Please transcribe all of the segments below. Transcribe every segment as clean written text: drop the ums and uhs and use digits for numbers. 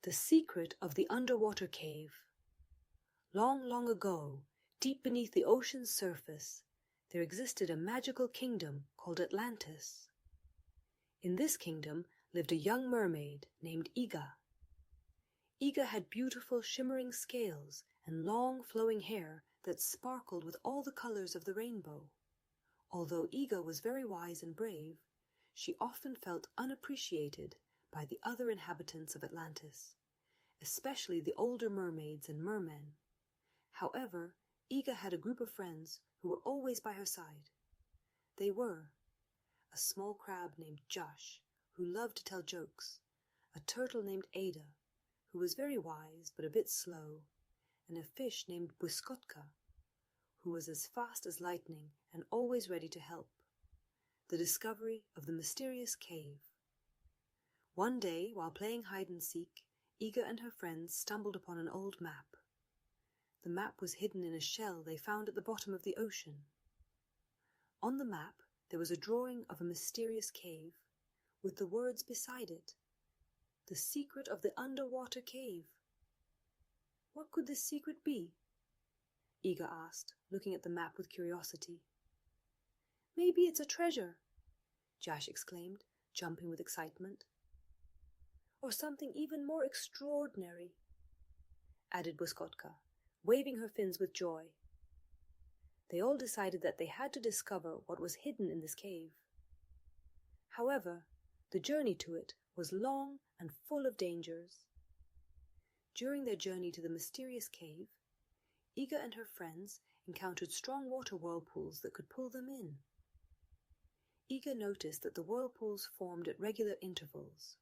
The Secret of the Underwater Cave. Long, long ago, deep beneath the ocean's surface, there existed a magical kingdom called Atlantis. In this kingdom lived a young mermaid named Iga. Iga had beautiful shimmering scales and long flowing hair that sparkled with all the colors of the rainbow. Although Iga was very wise and brave, she often felt unappreciated by the other inhabitants of Atlantis, especially the older mermaids and mermen. However, Iga had a group of friends who were always by her side. They were a small crab named Josh, who loved to tell jokes, a turtle named Ada, who was very wise but a bit slow, and a fish named Błyskotka, who was as fast as lightning and always ready to help. The discovery of the mysterious cave. One day, while playing hide-and-seek, Iga and her friends stumbled upon an old map. The map was hidden in a shell they found at the bottom of the ocean. On the map there was a drawing of a mysterious cave, with the words beside it, "The secret of the underwater cave." What could this secret be? Iga asked, looking at the map with curiosity. "Maybe it's a treasure," Josh exclaimed, jumping with excitement. "Or something even more extraordinary," added Błyskotka, waving her fins with joy. They all decided that they had to discover what was hidden in this cave. However, the journey to it was long and full of dangers. During their journey to the mysterious cave, Iga and her friends encountered strong water whirlpools that could pull them in. Iga noticed that the whirlpools formed at regular intervals.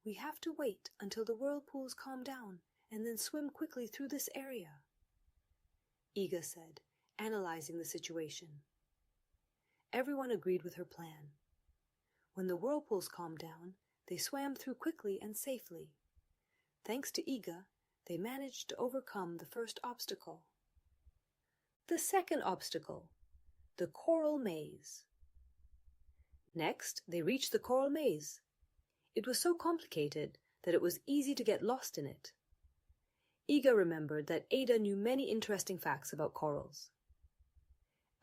"We have to wait until the whirlpools calm down and then swim quickly through this area," Iga said, analyzing the situation. Everyone agreed with her plan. When the whirlpools calmed down, they swam through quickly and safely. Thanks to Iga, they managed to overcome the first obstacle. The second obstacle, the coral maze. Next, they reached the coral maze. It was so complicated that it was easy to get lost in it. Iga remembered that Ada knew many interesting facts about corals.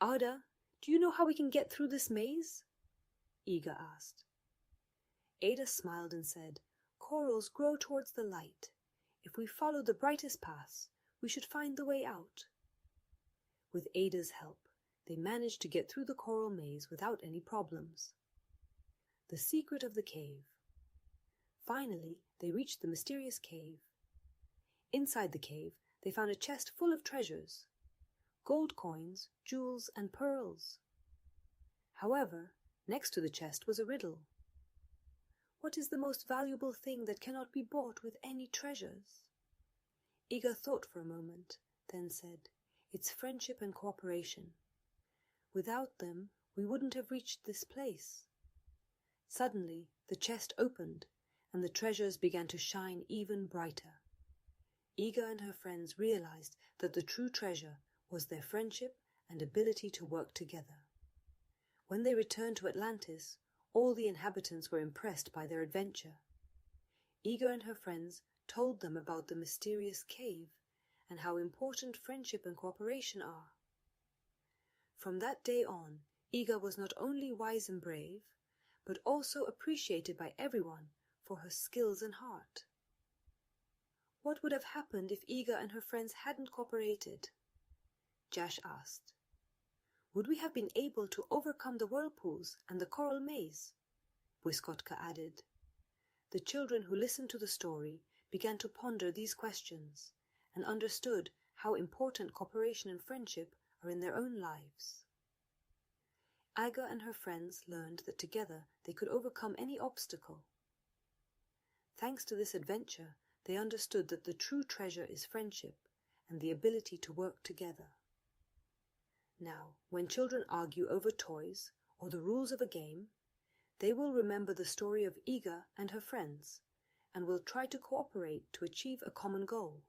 "Ada, do you know how we can get through this maze?" Iga asked. Ada smiled and said, "Corals grow towards the light. If we follow the brightest paths, we should find the way out." With Ada's help, they managed to get through the coral maze without any problems. The secret of the cave. Finally, they reached the mysterious cave. Inside the cave, they found a chest full of treasures, gold coins, jewels, and pearls. However, next to the chest was a riddle. What is the most valuable thing that cannot be bought with any treasures? Iga thought for a moment, then said, "It's friendship and cooperation. Without them, we wouldn't have reached this place." Suddenly, the chest opened, and the treasures began to shine even brighter. Iga and her friends realized that the true treasure was their friendship and ability to work together. When they returned to Atlantis, all the inhabitants were impressed by their adventure. Iga and her friends told them about the mysterious cave and how important friendship and cooperation are. From that day on, Iga was not only wise and brave, but also appreciated by everyone for her skills and heart. What would have happened if Iga and her friends hadn't cooperated? Josh asked. Would we have been able to overcome the whirlpools and the coral maze? Błyskotka added. The children who listened to the story began to ponder these questions and understood how important cooperation and friendship are in their own lives. Iga and her friends learned that together they could overcome any obstacle. Thanks to this adventure, they understood that the true treasure is friendship and the ability to work together. Now, when children argue over toys or the rules of a game, they will remember the story of Iga and her friends and will try to cooperate to achieve a common goal.